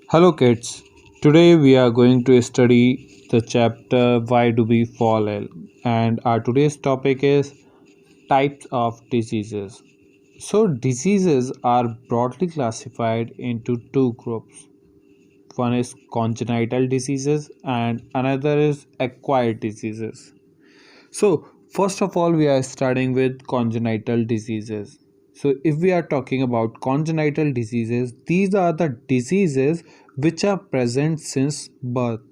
Hello kids. Today we are going to study the chapter Why Do We Fall Ill, and our today's topic is types of diseases. So diseases are broadly classified into two groups. One is congenital diseases and another is acquired diseases. So, first of all, we are starting with congenital diseases. So, if we are talking about congenital diseases, these are the diseases which are present since birth.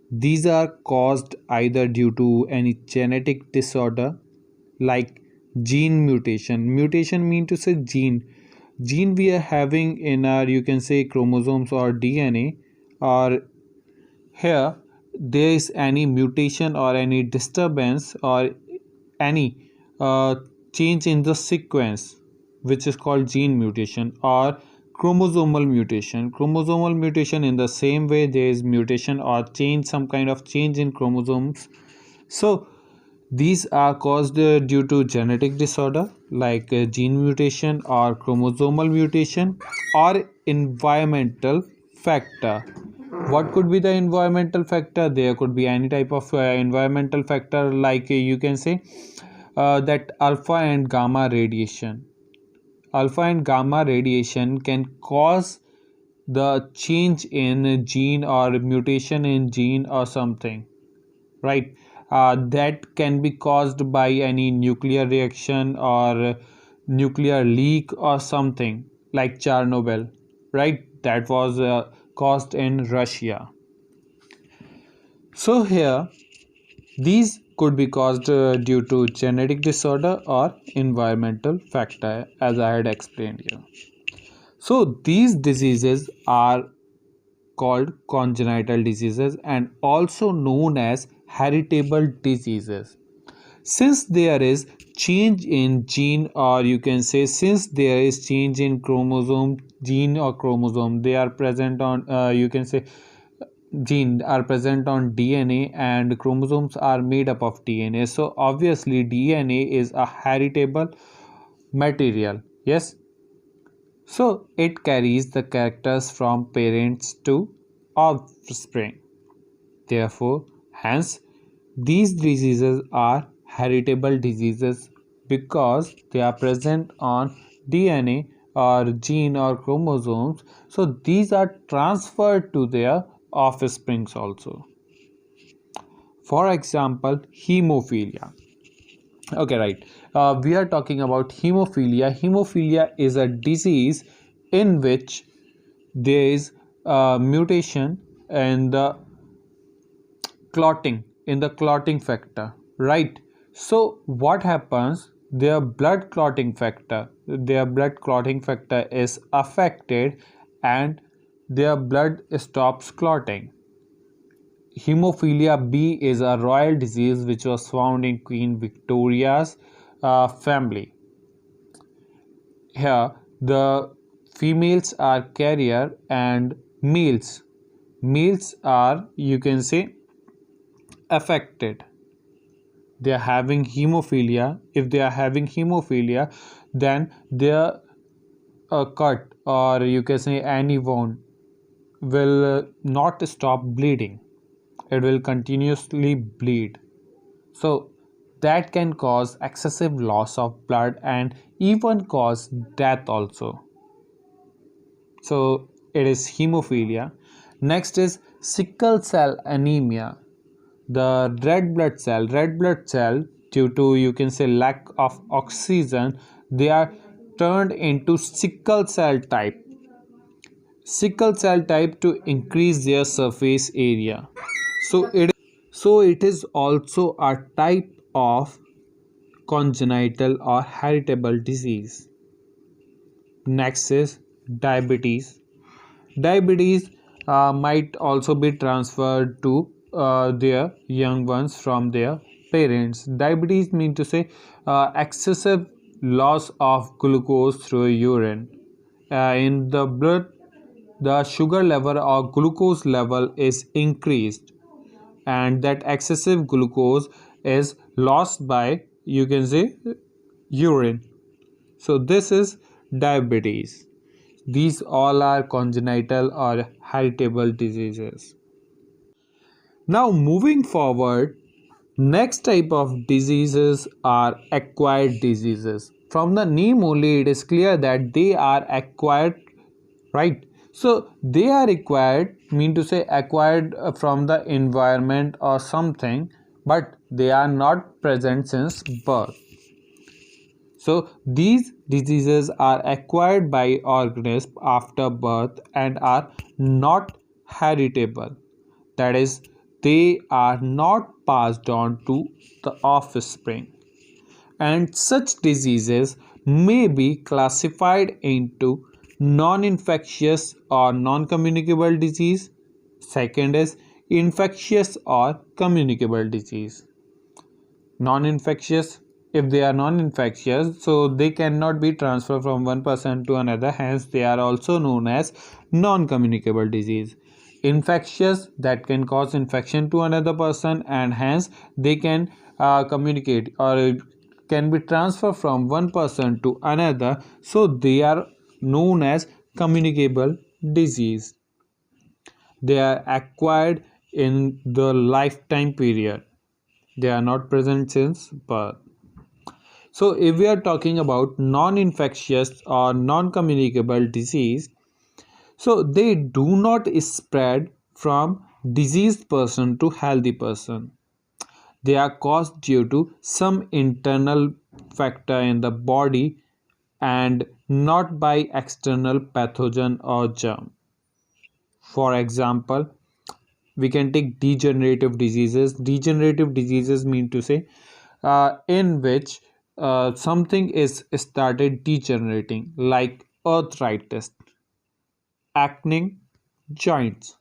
These are caused either due to any genetic disorder like gene mutation. Mutation mean to say gene we are having in our, you can say, chromosomes or DNA, or here there is any mutation or any disturbance or any change in the sequence, which is called gene mutation or chromosomal mutation. In the same way, there is mutation or change, some kind of change in chromosomes. So these are caused due to genetic disorder like gene mutation or chromosomal mutation or environmental factor. What could be the environmental factor? There could be any type of environmental factor like you can say that alpha and gamma radiation. Alpha and gamma radiation can cause the change in gene or mutation in gene or something, right? That can be caused by any nuclear reaction or nuclear leak or something like Chernobyl, right? That was caused in Russia. So here these could be caused due to genetic disorder or environmental factor, as I had explained here. So these diseases are called congenital diseases and also known as heritable diseases. Since there is change in gene, or you can say since there is change in chromosome, gene or chromosome, they are present on you can say gene are present on DNA and chromosomes are made up of DNA. So obviously DNA is a heritable material. Yes, so it carries the characters from parents to offspring. Therefore, hence these diseases are heritable diseases because they are present on DNA or gene or chromosomes. So these are transferred to their offsprings also. For example, hemophilia. Okay, right. We are talking about hemophilia. Hemophilia is a disease in which there is a mutation in the clotting factor, right? So what happens? Their blood clotting factor is affected, and their blood stops clotting. Hemophilia B is a royal disease which was found in Queen Victoria's family. Here, the females are carrier and males are, you can say, affected. They are having hemophilia. If they are having hemophilia, then their cut, or you can say any wound, will not stop bleeding. It will continuously bleed. So that can cause excessive loss of blood and even cause death also. So it is hemophilia. Next is sickle cell anemia. The red blood cell, due to, you can say, lack of oxygen, they are turned into sickle cell type to increase their surface area. So it is also a type of congenital or heritable disease. Next is diabetes. Diabetes might also be transferred to their young ones from their parents. Diabetes mean to say excessive loss of glucose through urine. In the blood, the sugar level or glucose level is increased, and that excessive glucose is lost by, you can say, urine. So this is diabetes. These all are congenital or heritable diseases. Now, moving forward, next type of diseases are acquired diseases. From the name only, it is clear that they are acquired, right? So they are acquired, mean to say acquired from the environment or something, but they are not present since birth. So these diseases are acquired by organisms after birth and are not heritable. That is, they are not passed on to the offspring. And such diseases may be classified into non-infectious or non-communicable disease. Second is infectious or communicable disease. Non-infectious, if they are non-infectious, so they cannot be transferred from one person to another, hence they are also known as non-communicable disease. Infectious, that can cause infection to another person and hence they can communicate or can be transferred from one person to another, so they are known as communicable disease. They are acquired in the lifetime period. They are not present since birth. So if we are talking about non-infectious or non-communicable disease, so they do not spread from diseased person to healthy person. They are caused due to some internal factor in the body and not by external pathogen or germ. For example, we can take degenerative diseases. Degenerative diseases mean to say in which something is started degenerating, like arthritis, acne, joints.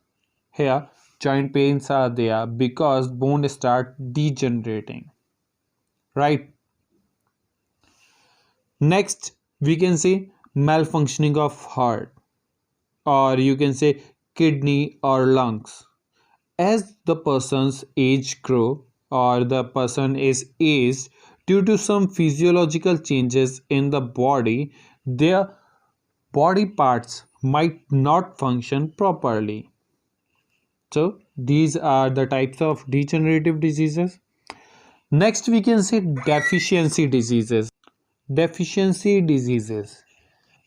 Here, joint pains are there because bone start degenerating, right? Next, we can say malfunctioning of heart, or you can say kidney or lungs. As the person's age grow or the person is aged, due to some physiological changes in the body, their body parts might not function properly. So these are the types of degenerative diseases. Next, we can say deficiency diseases. Deficiency diseases,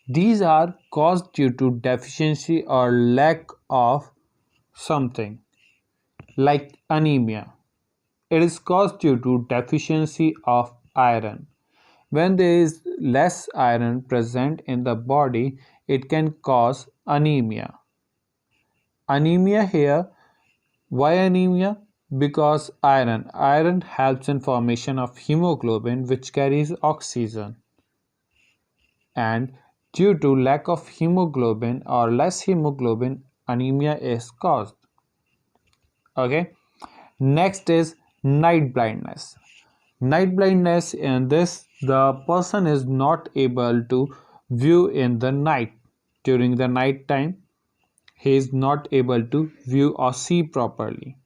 these are caused due to deficiency or lack of something, like anemia. It is caused due to deficiency of iron. When there is less iron present in the body, it can cause anemia. Anemia here, why anemia? Because iron helps in formation of hemoglobin, which carries oxygen, and due to lack of hemoglobin or less hemoglobin, anemia is caused. Okay. Next is night blindness. Night blindness, in this the person is not able to view in the night. During the night time, he is not able to view or see properly.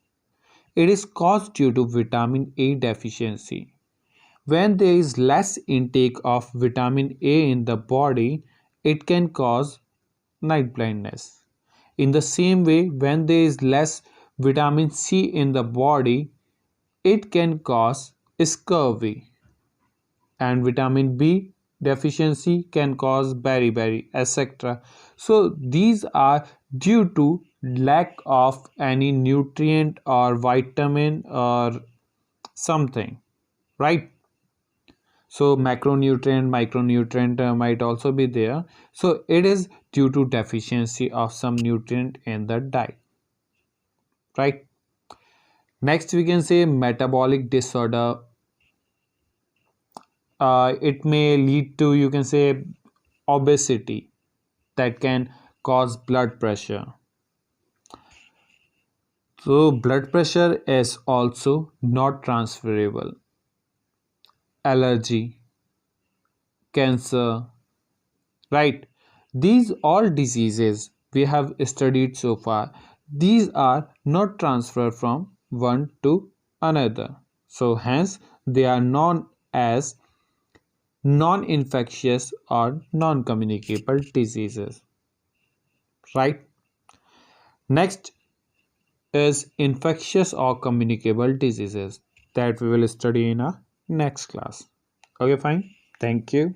It is caused due to vitamin A deficiency. When there is less intake of vitamin A in the body, it can cause night blindness. In the same way, when there is less vitamin C in the body, it can cause scurvy, and vitamin B deficiency can cause beriberi, etc. So these are due to lack of any nutrient or vitamin or something, right? So macronutrient, micronutrient might also be there. So it is due to deficiency of some nutrient in the diet, right? Next, we can say metabolic disorder. It may lead to, you can say, obesity, that can cause blood pressure. So blood pressure is also not transferable. Allergy, cancer, right? These all diseases we have studied so far, these are not transferred from one to another. So hence they are known as non-infectious or non-communicable diseases. right? Next is infectious or communicable diseases that we will study in our next class. Okay, fine. Thank you.